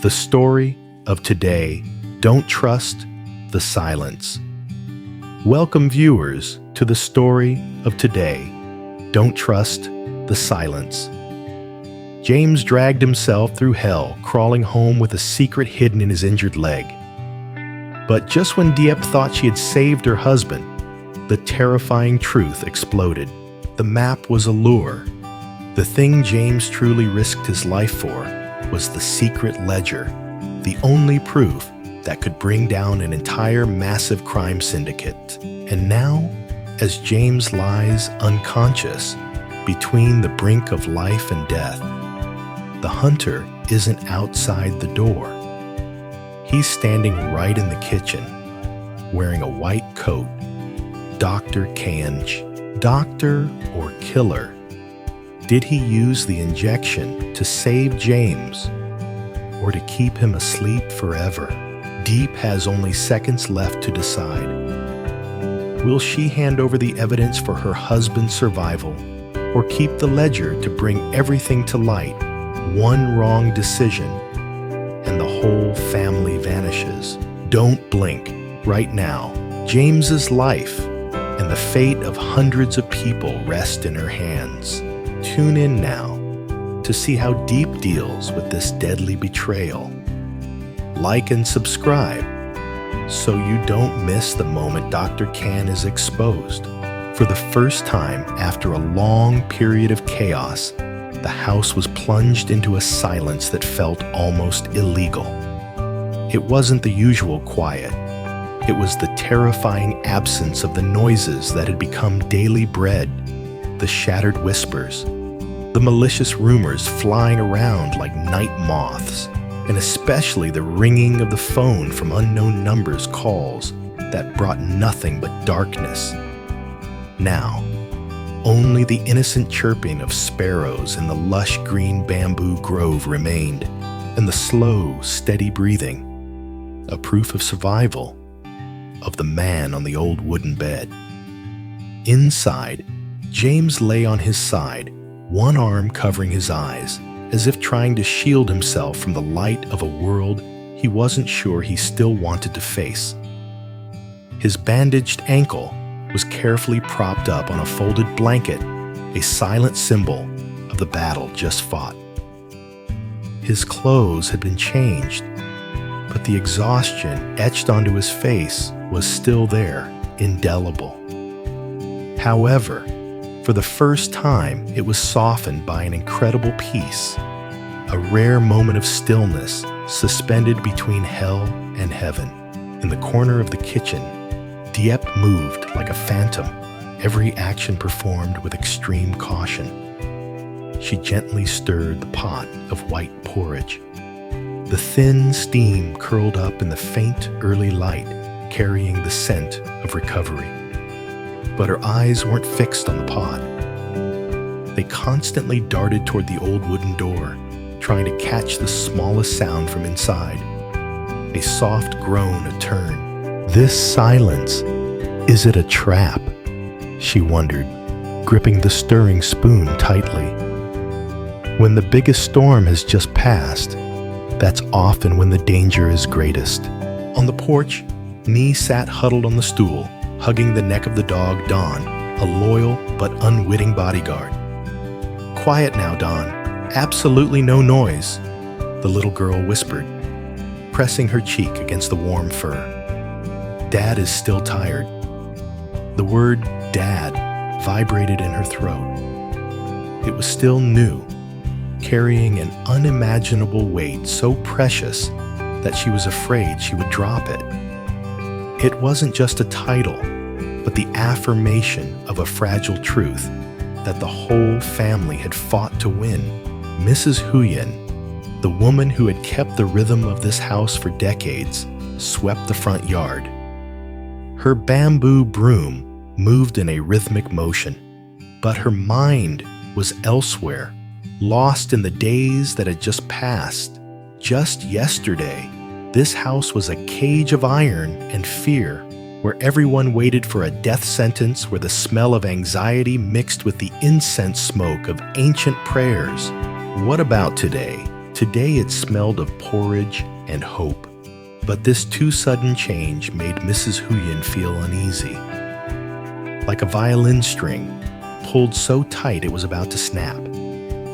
The story of today, Don't Trust the Silence. Welcome viewers to the story of today, Don't Trust the Silence. James dragged himself through hell, crawling home with a secret hidden in his injured leg. But just when Diep thought she had saved her husband, the terrifying truth exploded. The map was a lure. The thing James truly risked his life for was the secret ledger, the only proof that could bring down an entire massive crime syndicate. And now, as James lies unconscious between the brink of life and death, the hunter isn't outside the door. He's standing right in the kitchen, wearing a white coat. Dr. Kanj. Doctor or killer? Did he use the injection to save James or to keep him asleep forever? Diep has only seconds left to decide. Will she hand over the evidence for her husband's survival or keep the ledger to bring everything to light? One wrong decision and the whole family vanishes. Don't blink. Right now, James's life and the fate of hundreds of people rest in her hands. Tune in now to see how Diep deals with this deadly betrayal. Like and subscribe so you don't miss the moment Dr. Kan is exposed. For the first time after a long period of chaos, the house was plunged into a silence that felt almost illegal. It wasn't the usual quiet. It was the terrifying absence of the noises that had become daily bread. The shattered whispers, the malicious rumors flying around like night moths, and especially the ringing of the phone from unknown numbers calls that brought nothing but darkness. Now, only the innocent chirping of sparrows in the lush green bamboo grove remained, and the slow, steady breathing, a proof of survival, of the man on the old wooden bed. Inside, James lay on his side, one arm covering his eyes, as if trying to shield himself from the light of a world he wasn't sure he still wanted to face. His bandaged ankle was carefully propped up on a folded blanket, a silent symbol of the battle just fought. His clothes had been changed, but the exhaustion etched onto his face was still there, indelible. However, for the first time, it was softened by an incredible peace, a rare moment of stillness suspended between hell and heaven. In the corner of the kitchen, Diep moved like a phantom, every action performed with extreme caution. She gently stirred the pot of white porridge. The thin steam curled up in the faint early light, carrying the scent of recovery. But her eyes weren't fixed on the pot. They constantly darted toward the old wooden door, trying to catch the smallest sound from inside. A soft groan, a turn. This silence, is it a trap? She wondered, gripping the stirring spoon tightly. When the biggest storm has just passed, that's often when the danger is greatest. On the porch, Nee sat huddled on the stool, hugging the neck of the dog, Dawn, a loyal but unwitting bodyguard. Quiet now, Dawn. Absolutely no noise, the little girl whispered, pressing her cheek against the warm fur. Dad is still tired. The word Dad vibrated in her throat. It was still new, carrying an unimaginable weight so precious that she was afraid she would drop it. It wasn't just a title, but the affirmation of a fragile truth that the whole family had fought to win. Mrs. Huyen, the woman who had kept the rhythm of this house for decades, swept the front yard. Her bamboo broom moved in a rhythmic motion, but her mind was elsewhere, lost in the days that had just passed. Just yesterday, this house was a cage of iron and fear, where everyone waited for a death sentence, where the smell of anxiety mixed with the incense smoke of ancient prayers. What about today? Today it smelled of porridge and hope. But this too sudden change made Mrs. Huyen feel uneasy. Like a violin string, pulled so tight it was about to snap.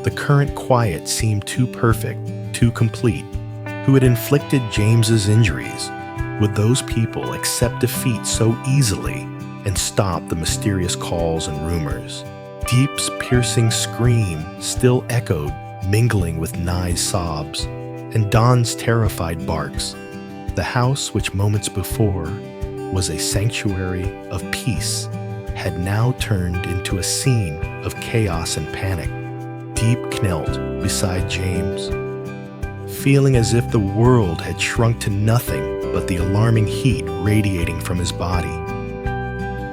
The current quiet seemed too perfect, too complete. Who had inflicted James's injuries? Would those people accept defeat so easily and stop the mysterious calls and rumors? Diep's piercing scream still echoed, mingling with Nye's sobs, and Don's terrified barks. The house, which moments before was a sanctuary of peace, had now turned into a scene of chaos and panic. Diep knelt beside James, feeling as if the world had shrunk to nothing but the alarming heat radiating from his body.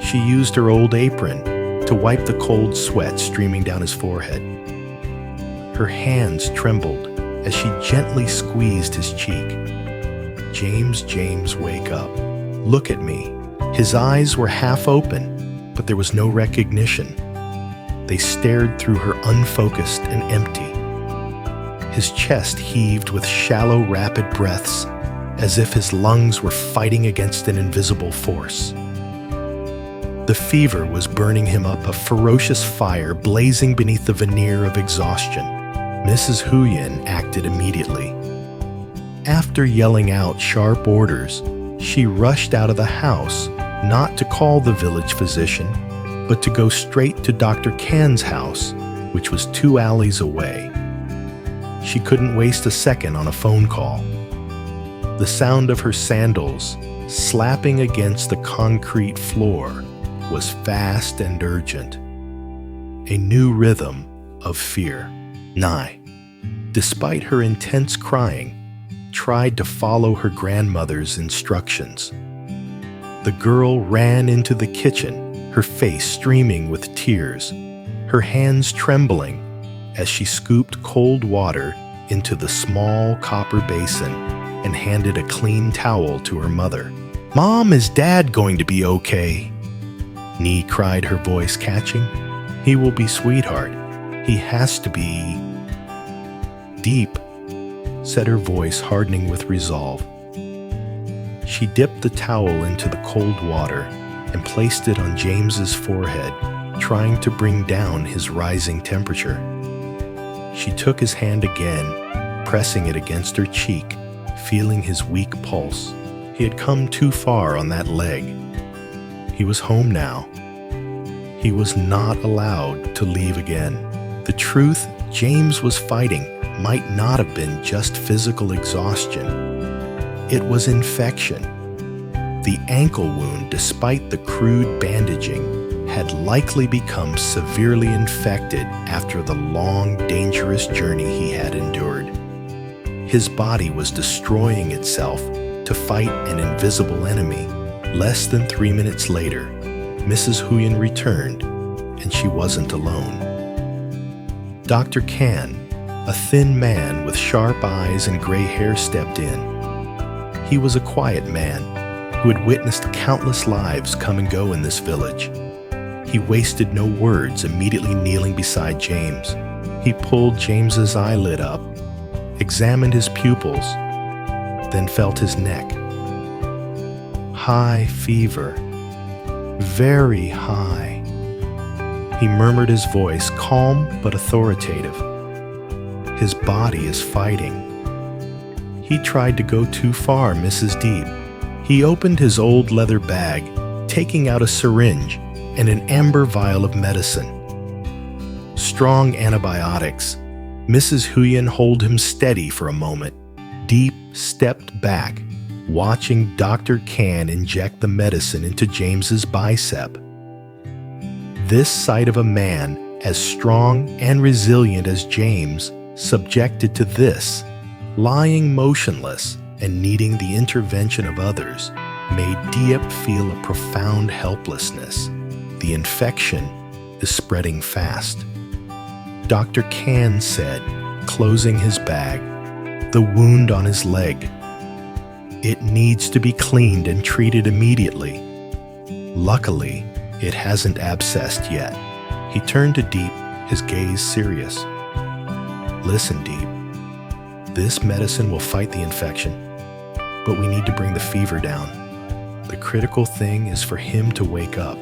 She used her old apron to wipe the cold sweat streaming down his forehead. Her hands trembled as she gently squeezed his cheek. James, wake up. Look at me. His eyes were half open, but there was no recognition. They stared through her unfocused and empty. His chest heaved with shallow, rapid breaths, as if his lungs were fighting against an invisible force. The fever was burning him up, a ferocious fire blazing beneath the veneer of exhaustion. Mrs. Huyen acted immediately. After yelling out sharp orders, she rushed out of the house, not to call the village physician, but to go straight to Dr. Kan's house, which was 2 alleys away. She couldn't waste a second on a phone call. The sound of her sandals slapping against the concrete floor was fast and urgent. A new rhythm of fear. Nye, despite her intense crying, tried to follow her grandmother's instructions. The girl ran into the kitchen, her face streaming with tears, her hands trembling as she scooped cold water into the small copper basin and handed a clean towel to her mother. "Mom, is Dad going to be okay?" Nye cried, her voice catching. "He will be, sweetheart. He has to be." "Diep," said her voice hardening with resolve. She dipped the towel into the cold water and placed it on James's forehead, trying to bring down his rising temperature. She took his hand again, pressing it against her cheek, feeling his weak pulse. He had come too far on that leg. He was home now. He was not allowed to leave again. The truth James was fighting might not have been just physical exhaustion. It was infection. The ankle wound, despite the crude bandaging, had likely become severely infected after the long, dangerous journey he had endured. His body was destroying itself to fight an invisible enemy. Less than 3 minutes later, Mrs. Huyen returned, and she wasn't alone. Dr. Kan, a thin man with sharp eyes and gray hair, stepped in. He was a quiet man who had witnessed countless lives come and go in this village. He wasted no words, immediately kneeling beside James. He pulled James's eyelid up, examined his pupils, then felt his neck. High fever, very high. He murmured, his voice calm but authoritative. His body is fighting. He tried to go too far, Mrs. Diep. He opened his old leather bag, taking out a syringe and an amber vial of medicine. Strong antibiotics. Mrs. Huyen held him steady for a moment. Diep stepped back, watching Dr. Kan inject the medicine into James's bicep. This sight of a man as strong and resilient as James, subjected to this, lying motionless and needing the intervention of others, made Diep feel a profound helplessness. The infection is spreading fast. Dr. Kan said, closing his bag, the wound on his leg. It needs to be cleaned and treated immediately. Luckily, it hasn't abscessed yet. He turned to Diep, his gaze serious. Listen, Diep. This medicine will fight the infection, but we need to bring the fever down. The critical thing is for him to wake up.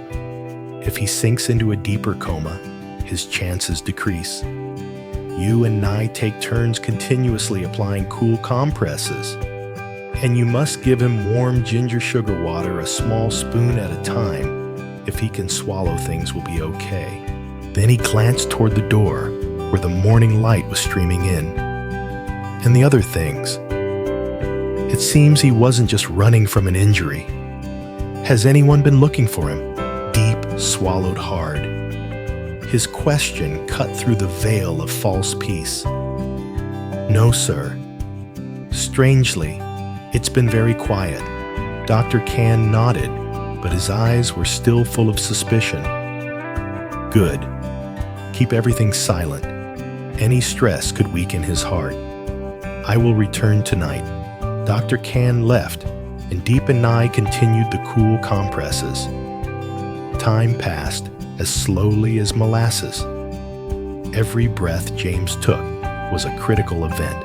If he sinks into a deeper coma, his chances decrease. You and Ly take turns continuously applying cool compresses, and you must give him warm ginger sugar water a small spoon at a time. If he can swallow, things will be okay. Then he glanced toward the door, where the morning light was streaming in. And the other things. It seems he wasn't just running from an injury. Has anyone been looking for him? Diep swallowed hard. His question cut through the veil of false peace. No, sir. Strangely, it's been very quiet. Dr. Can nodded, but his eyes were still full of suspicion. Good. Keep everything silent. Any stress could weaken his heart. I will return tonight. Dr. Can left, and Diep and Ly continued the cool compresses. Time passed as slowly as molasses. Every breath James took was a critical event.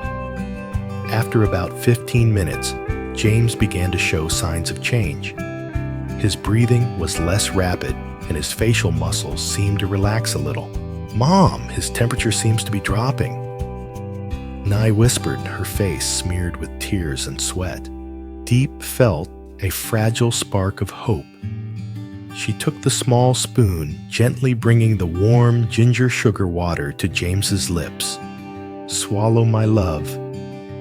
After about 15 minutes, James began to show signs of change. His breathing was less rapid, and his facial muscles seemed to relax a little. "Mom, his temperature seems to be dropping." Ly whispered, her face smeared with tears and sweat. Diep felt a fragile spark of hope. She took the small spoon, gently bringing the warm ginger sugar water to James's lips. "Swallow, my love.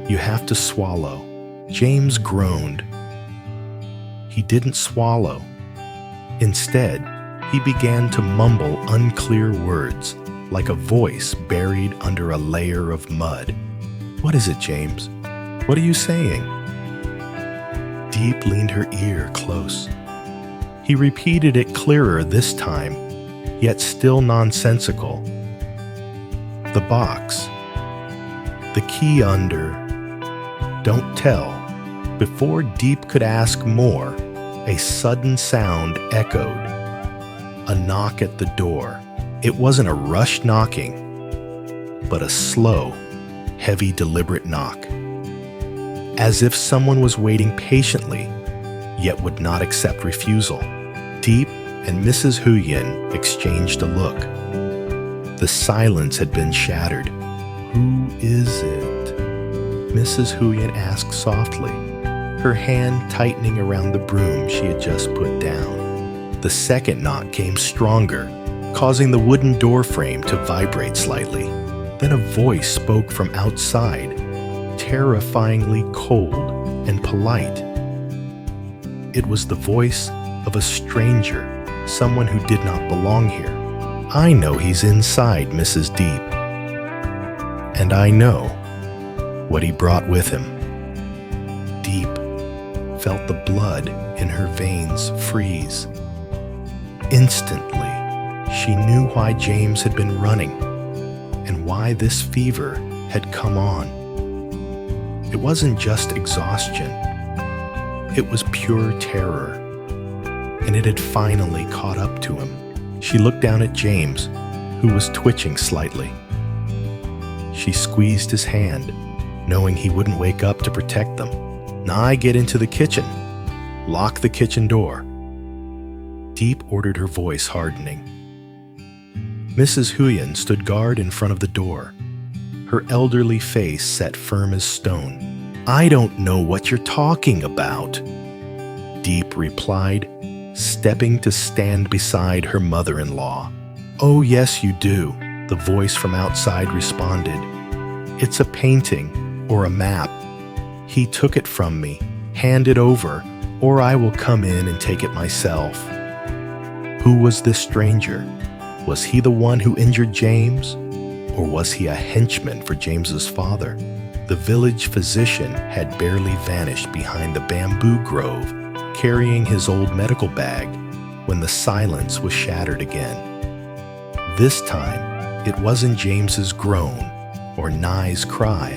You have to swallow." James groaned. He didn't swallow. Instead, he began to mumble unclear words, like a voice buried under a layer of mud. "What is it, James? What are you saying?" Diep leaned her ear close. He repeated it clearer this time, yet still nonsensical. "The box. The key under. Don't tell." Before Diep could ask more, a sudden sound echoed. A knock at the door. It wasn't a rushed knocking, but a slow, heavy, deliberate knock. As if someone was waiting patiently, yet would not accept refusal. Diep and Mrs. Huyen exchanged a look. The silence had been shattered. "Who is it?" Mrs. Huyen asked softly, her hand tightening around the broom she had just put down. The second knock came stronger, causing the wooden door frame to vibrate slightly. Then a voice spoke from outside, terrifyingly cold and polite. It was the voice of a stranger, someone who did not belong here. "I know he's inside, Mrs. Diep. And I know what he brought with him." Diep felt the blood in her veins freeze. Instantly, she knew why James had been running and why this fever had come on. It wasn't just exhaustion. It was pure terror, and it had finally caught up to him. She looked down at James, who was twitching slightly. She squeezed his hand, knowing he wouldn't wake up to protect them. "Ly, get into the kitchen. Lock the kitchen door." Diep ordered, her voice hardening. Mrs. Huyen stood guard in front of the door, her elderly face set firm as stone. "I don't know what you're talking about," Diep replied, stepping to stand beside her mother-in-law. "Oh, yes, you do," the voice from outside responded. "It's a painting or a map. He took it from me. Hand it over, or I will come in and take it myself." Who was this stranger? Was he the one who injured James? Or was he a henchman for James's father? The village physician had barely vanished behind the bamboo grove, carrying his old medical bag, when the silence was shattered again. This time, it wasn't James's groan or Ly's cry,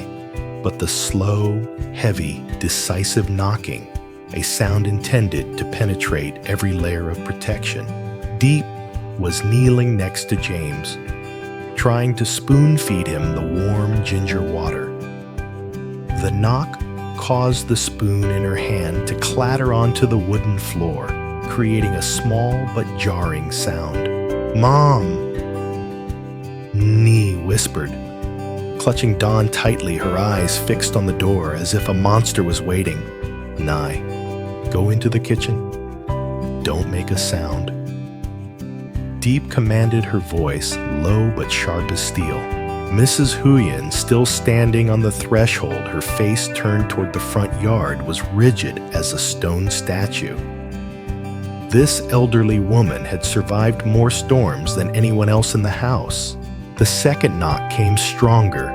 but the slow, heavy, decisive knocking, a sound intended to penetrate every layer of protection. Diep was kneeling next to James, trying to spoon-feed him the warm ginger water. The knock caused the spoon in her hand to clatter onto the wooden floor, creating a small but jarring sound. "Mom!" Nee whispered, clutching Dawn tightly, her eyes fixed on the door as if a monster was waiting. "Nye, go into the kitchen. Don't make a sound." Diep commanded, her voice low but sharp as steel. Mrs. Huyen, still standing on the threshold, her face turned toward the front yard, was rigid as a stone statue. This elderly woman had survived more storms than anyone else in the house. The second knock came stronger,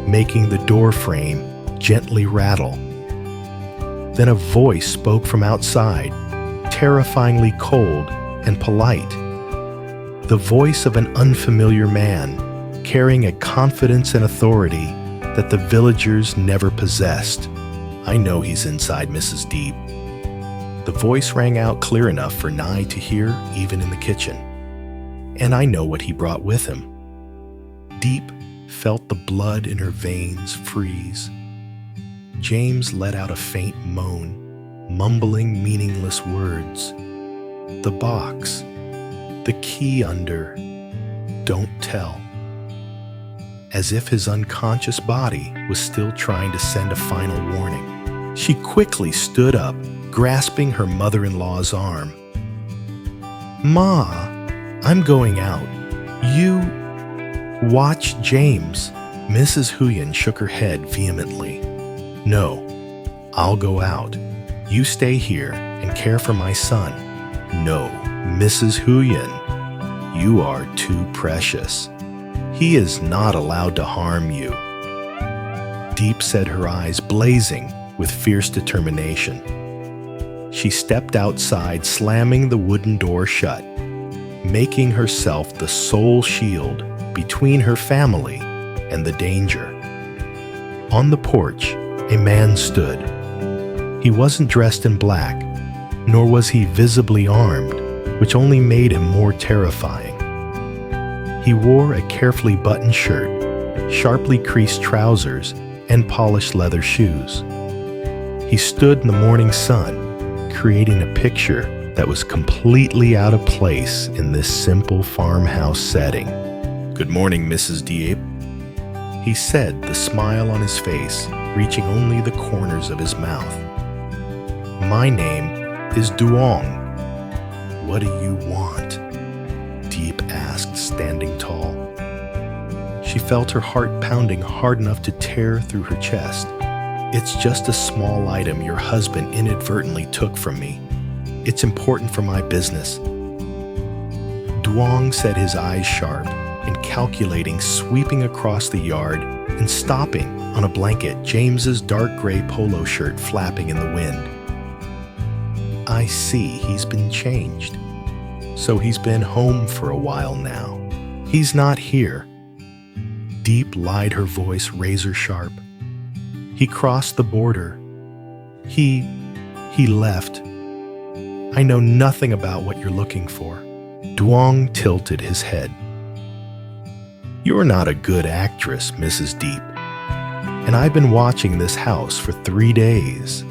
making the door frame gently rattle. Then a voice spoke from outside, terrifyingly cold and polite. The voice of an unfamiliar man, carrying a confidence and authority that the villagers never possessed. "I know he's inside, Mrs. Diep." The voice rang out clear enough for Nye to hear even in the kitchen. "And I know what he brought with him." Diep felt the blood in her veins freeze. James let out a faint moan, mumbling meaningless words. "The box, the key under, don't tell." As if his unconscious body was still trying to send a final warning. She quickly stood up, grasping her mother-in-law's arm. "Ma, I'm going out. You watch James." Mrs. Huyen shook her head vehemently. "No, I'll go out. You stay here and care for my son." "No, Mrs. Huyen, you are too precious. He is not allowed to harm you." Diep said, her eyes blazing with fierce determination. She stepped outside, slamming the wooden door shut, making herself the sole shield between her family and the danger. On the porch, a man stood. He wasn't dressed in black, nor was he visibly armed, which only made him more terrifying. He wore a carefully buttoned shirt, sharply creased trousers, and polished leather shoes. He stood in the morning sun, creating a picture that was completely out of place in this simple farmhouse setting. "Good morning, Mrs. Diep," he said, the smile on his face reaching only the corners of his mouth. "My name is Duong. What do you want?" Diep asked, standing tall. She felt her heart pounding hard enough to tear through her chest. "It's just a small item your husband inadvertently took from me. It's important for my business." Duong said, his eyes sharp and calculating, sweeping across the yard and stopping on a blanket, James's dark gray polo shirt flapping in the wind. "I see he's been changed. So he's been home for a while now. He's not here." Diep lied, her voice razor sharp. "He crossed the border. He left. I know nothing about what you're looking for." Duong tilted his head. "You're not a good actress, Mrs. Diep. And I've been watching this house for 3 days.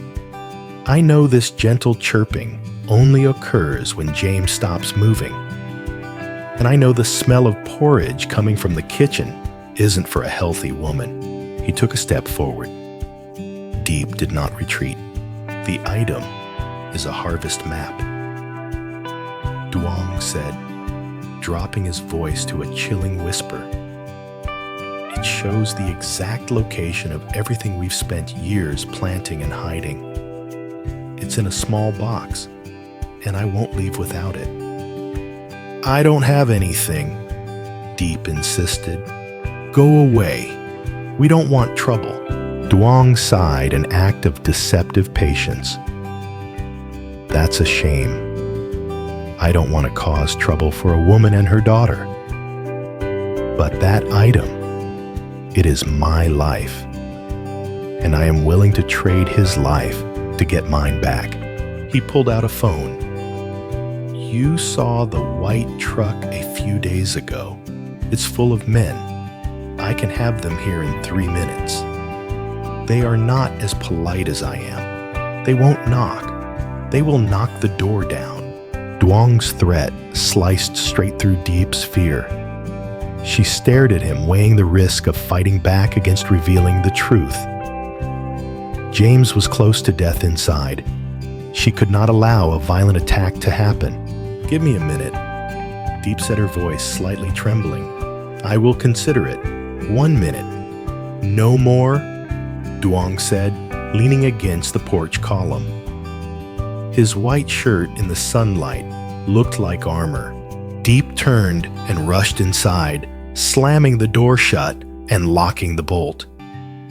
I know this gentle chirping only occurs when James stops moving. And I know the smell of porridge coming from the kitchen isn't for a healthy woman." He took a step forward. Diep did not retreat. "The item is a harvest map," Duong said, dropping his voice to a chilling whisper. "It shows the exact location of everything we've spent years planting and hiding. It's in a small box, and I won't leave without it." "I don't have anything," Diep insisted. "Go away. We don't want trouble." Duong sighed, an act of deceptive patience. "That's a shame. I don't want to cause trouble for a woman and her daughter. But that item, it is my life, and I am willing to trade his life to get mine back." He pulled out a phone. "You saw the white truck a few days ago. It's full of men. I can have them here in 3 minutes." They are not as polite as I am. They won't knock. They will knock the door down. Duong's threat sliced straight through Diep's fear. She stared at him, weighing the risk of fighting back against revealing the truth. James was close to death inside. She could not allow a violent attack to happen. "Give me a minute," Diep said, her voice slightly trembling. "I will consider it. 1 minute." "No more?" Duong said, leaning against the porch column. His white shirt in the sunlight looked like armor. Diep turned and rushed inside, slamming the door shut and locking the bolt.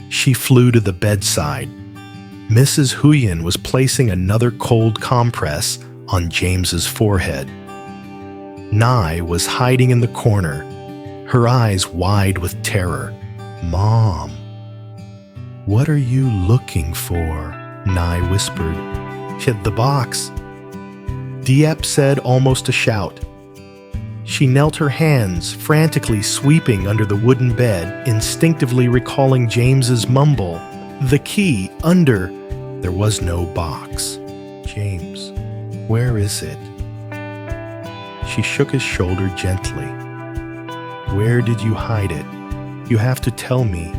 She flew to the bedside. Mrs. Huyen was placing another cold compress on James's forehead. Ly was hiding in the corner, her eyes wide with terror. "Mom." "What are you looking for?" Ly whispered. "Hit the box," Diep said, almost a shout. She knelt, her hands frantically sweeping under the wooden bed, instinctively recalling James's mumble. "The key, under." There was no box. "James, where is it?" She shook his shoulder gently. "Where did you hide it? You have to tell me."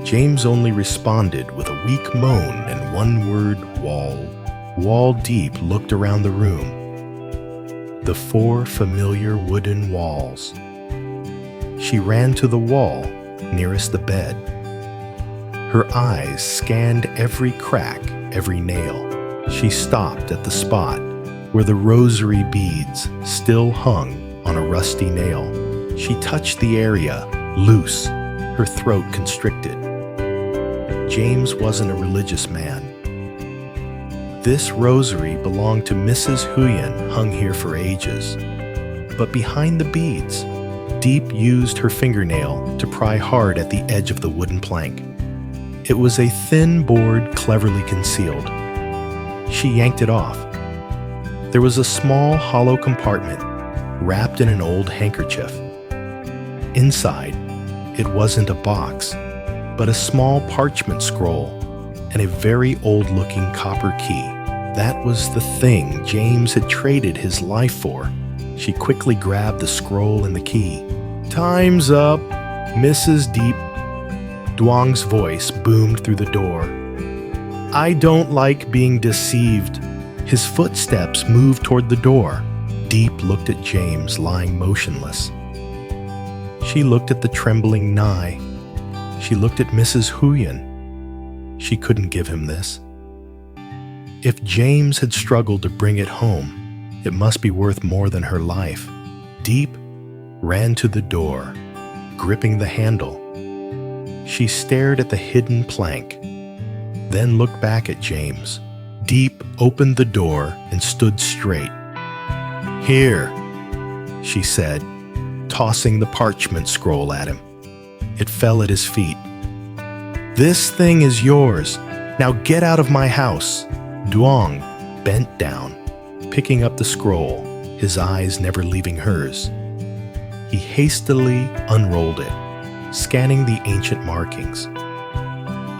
James only responded with a weak moan and one word, "Wall." Diep looked around the room. The 4 familiar wooden walls. She ran to the wall nearest the bed. Her eyes scanned every crack, every nail. She stopped at the spot where the rosary beads still hung on a rusty nail. She touched the area, loose, her throat constricted. James wasn't a religious man. This rosary belonged to Mrs. Huyen, hung here for ages. But behind the beads, Diep used her fingernail to pry hard at the edge of the wooden plank. It was a thin board cleverly concealed. She yanked it off. There was a small hollow compartment wrapped in an old handkerchief. Inside, it wasn't a box, but a small parchment scroll and a very old-looking copper key. That was the thing James had traded his life for. She quickly grabbed the scroll and the key. "Time's up, Mrs. Diep." Duong's voice boomed through the door. "I don't like being deceived." His footsteps moved toward the door. Diep looked at James lying motionless. She looked at the trembling Ly. She looked at Mrs. Huyen. She couldn't give him this. If James had struggled to bring it home, it must be worth more than her life. Diep ran to the door, gripping the handle. She stared at the hidden plank, then looked back at James. Diep opened the door and stood straight. "Here," she said, tossing the parchment scroll at him. It fell at his feet. "This thing is yours. Now get out of my house." Duong bent down, picking up the scroll, his eyes never leaving hers. He hastily unrolled it, scanning the ancient markings.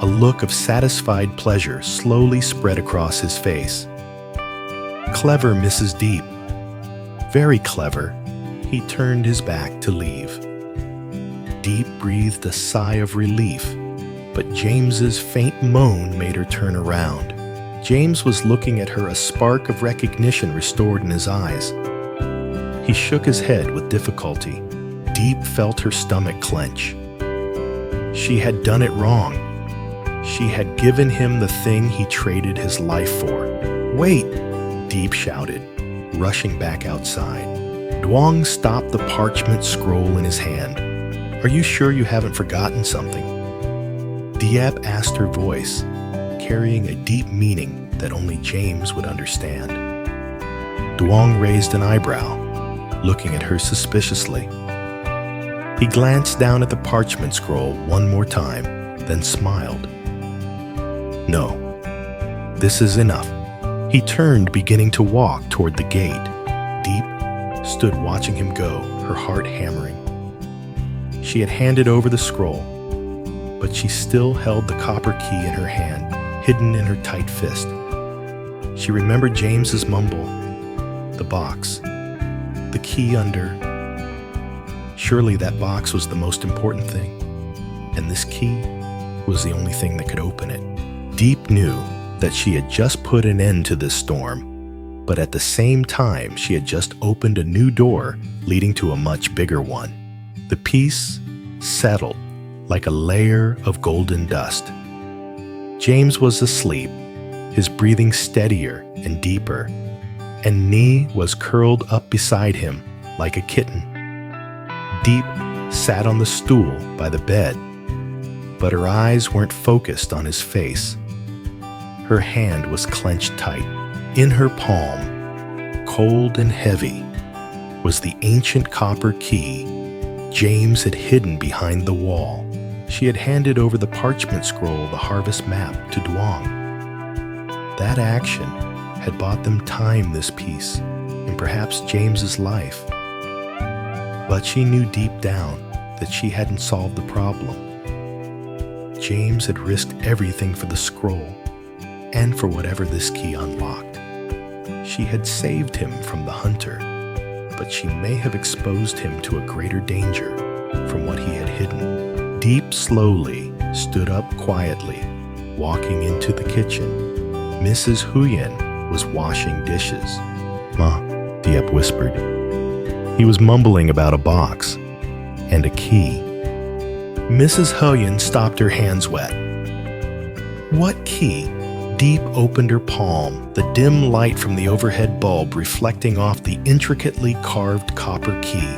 A look of satisfied pleasure slowly spread across his face. Clever Mrs. Diep. Very clever. He turned his back to leave. Diep breathed a sigh of relief, but James's faint moan made her turn around. James was looking at her, a spark of recognition restored in his eyes. He shook his head with difficulty. Diep felt her stomach clench. She had done it wrong. She had given him the thing he traded his life for. "Wait!" Diep shouted, rushing back outside. Duong stopped the parchment scroll in his hand. "Are you sure you haven't forgotten something?" Diep asked, her voice carrying a deep meaning that only James would understand. Duong raised an eyebrow, looking at her suspiciously. He glanced down at the parchment scroll one more time, then smiled. "No, this is enough." He turned, beginning to walk toward the gate. Diep stood watching him go, her heart hammering. She had handed over the scroll. but she still held the copper key in her hand, hidden in her tight fist. She remembered James's mumble, the box, the key under. Surely that box was the most important thing, and this key was the only thing that could open it. Diep knew that she had just put an end to this storm, but at the same time she had just opened a new door leading to a much bigger one. The peace settled like a layer of golden dust. James was asleep, his breathing steadier and deeper, and Nee was curled up beside him like a kitten. Diep sat on the stool by the bed, but her eyes weren't focused on his face. Her hand was clenched tight. In her palm, cold and heavy, was the ancient copper key James had hidden behind the wall. She had handed over the parchment scroll, the harvest map, to Duong. That action had bought them time, this peace, and perhaps James's life. But she knew deep down that she hadn't solved the problem. James had risked everything for the scroll and for whatever this key unlocked. She had saved him from the hunter, but she may have exposed him to a greater danger from what he had hidden. Diep slowly stood up quietly, walking into the kitchen. Mrs. Huyen was washing dishes. "Ma," Diep whispered. He was mumbling about a box and a key. Mrs. Huyen stopped, her hands wet. "What key?" Diep opened her palm, the dim light from the overhead bulb reflecting off the intricately carved copper key.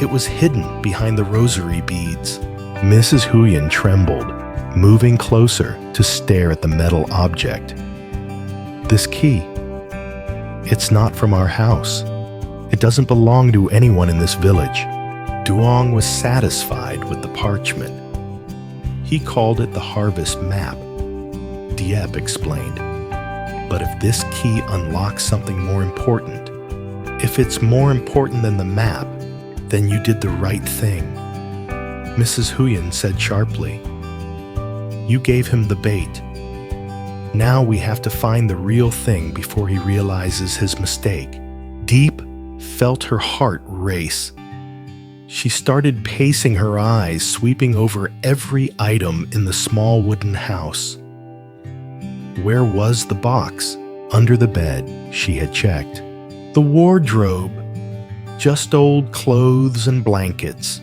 It was hidden behind the rosary beads. Mrs. Huyen trembled, moving closer to stare at the metal object. "This key, it's not from our house. It doesn't belong to anyone in this village." Duong was satisfied with the parchment. He called it the harvest map, Diep explained. "But if this key unlocks something more important, if it's more important than the map, then you did the right thing," Mrs. Huyen said sharply. "You gave him the bait. Now we have to find the real thing before he realizes his mistake." Diep felt her heart race. She started pacing, her eyes sweeping over every item in the small wooden house. Where was the box? Under the bed, she had checked. The wardrobe, just old clothes and blankets.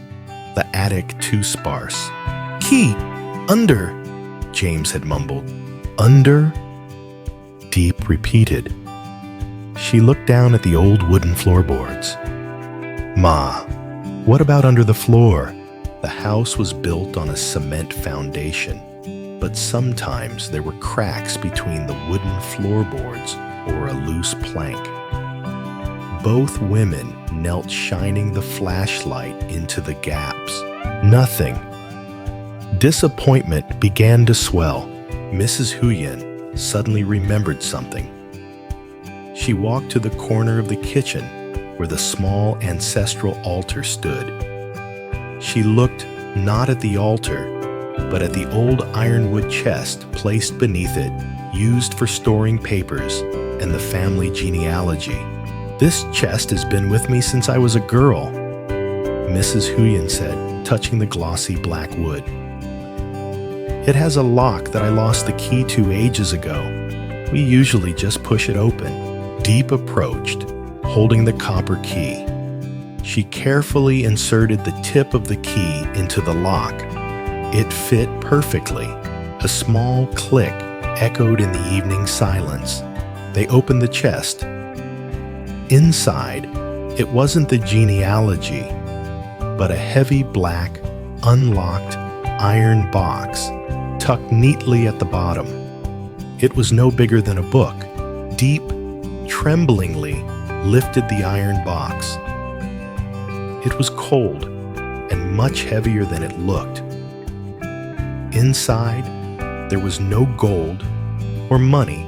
The attic too sparse. "Key, under," James had mumbled. "Under?" Diep repeated. She looked down at the old wooden floorboards. "Ma, what about under the floor?" The house was built on a cement foundation, but sometimes there were cracks between the wooden floorboards or a loose plank. Both women knelt, shining the flashlight into the gaps. Nothing. Disappointment began to swell. Mrs. Huyen suddenly remembered something. She walked to the corner of the kitchen where the small ancestral altar stood. She looked not at the altar, but at the old ironwood chest placed beneath it, used for storing papers and the family genealogy. "This chest has been with me since I was a girl," Mrs. Huyen said, touching the glossy black wood. "It has a lock that I lost the key to ages ago. We usually just push it open." Diep approached, holding the copper key. She carefully inserted the tip of the key into the lock. It fit perfectly. A small click echoed in the evening silence. They opened the chest. Inside, it wasn't the genealogy, but a heavy black, unlocked iron box tucked neatly at the bottom. It was no bigger than a book. Diep tremblingly lifted the iron box. It was cold and much heavier than it looked. Inside, there was no gold or money,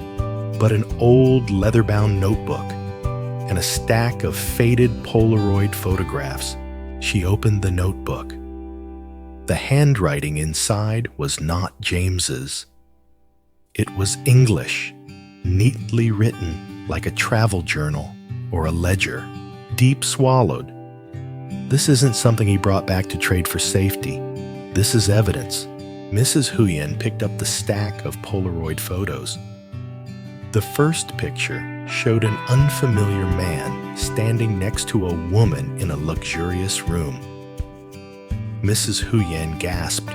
but an old leather-bound notebook and a stack of faded Polaroid photographs. She opened the notebook. The handwriting inside was not James's. It was English, neatly written like a travel journal or a ledger. Diep swallowed. This isn't something he brought back to trade for safety. This is evidence. Mrs. Huyen picked up the stack of Polaroid photos. The first picture showed an unfamiliar man standing next to a woman in a luxurious room. Mrs. Huyen gasped.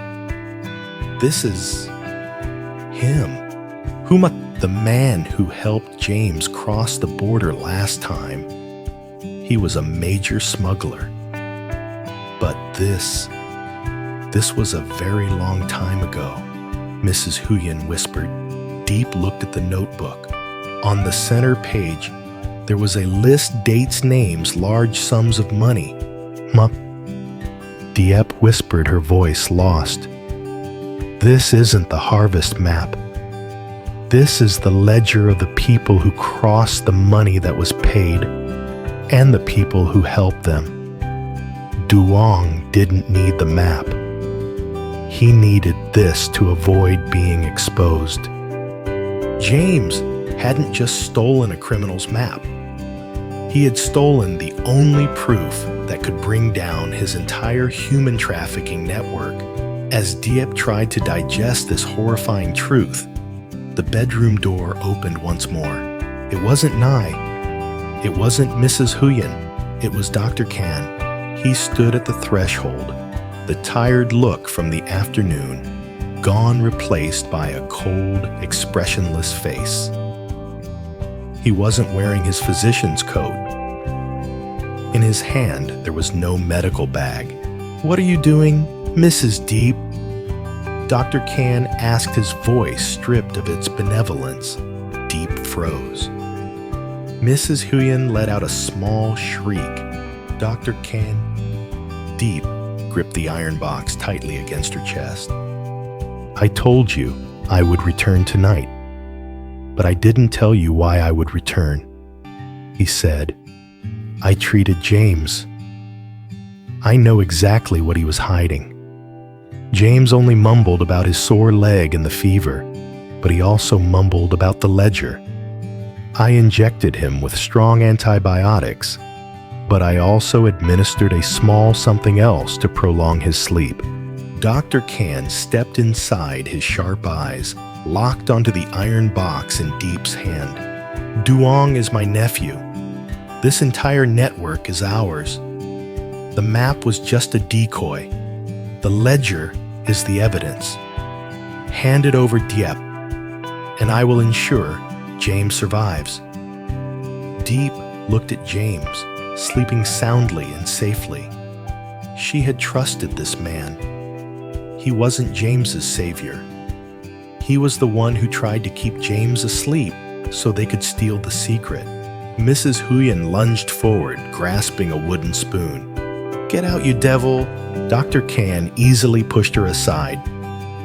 This is him. The man who helped James cross the border last time. He was a major smuggler. But this was a very long time ago, Mrs. Huyen whispered. Diep looked at the notebook. On the center page, there was a list, dates, names, large sums of money. Diep whispered, her voice lost. This isn't the harvest map. This is the ledger of the people who crossed the money that was paid, and the people who helped them. Duong didn't need the map. He needed this to avoid being exposed. James hadn't just stolen a criminal's map. He had stolen the only proof that could bring down his entire human trafficking network. As Diep tried to digest this horrifying truth, the bedroom door opened once more. It wasn't Nye. It wasn't Mrs. Huyen. It was Dr. Can. He stood at the threshold, the tired look from the afternoon gone, replaced by a cold, expressionless face. He wasn't wearing his physician's coat. In his hand, there was no medical bag. What are you doing, Mrs. Diep? Dr. Can asked, his voice stripped of its benevolence. Diep froze. Mrs. Huyen let out a small shriek. Dr. Can. Diep gripped the iron box tightly against her chest. I told you I would return tonight, but I didn't tell you why I would return. He said, I treated James. I know exactly what he was hiding. James only mumbled about his sore leg and the fever, but he also mumbled about the ledger. I injected him with strong antibiotics, but I also administered a small something else to prolong his sleep. Dr. Can stepped inside, his sharp eyes locked onto the iron box in Diep's hand. Duong is my nephew. This entire network is ours. The map was just a decoy. The ledger is the evidence. Hand it over, Diep, and I will ensure James survives. Diep looked at James, sleeping soundly and safely. She had trusted this man. He wasn't James's savior. He was the one who tried to keep James asleep so they could steal the secret. Mrs. Huyen lunged forward, grasping a wooden spoon. Get out, you devil! Dr. Can easily pushed her aside.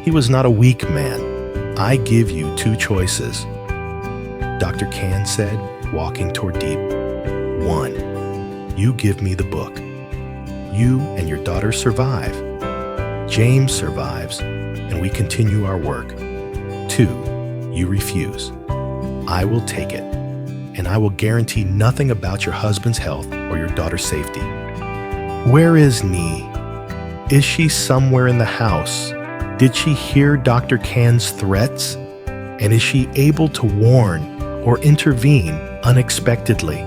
He was not a weak man. I give you two choices, Dr. Can said, walking toward Diep. 1. You give me the book. You and your daughter survive. James survives, and we continue our work. 2. You refuse. I will take it, and I will guarantee nothing about your husband's health or your daughter's safety. Where is Nhi? Is she somewhere in the house? Did she hear Dr. Can's threats? And is she able to warn or intervene unexpectedly?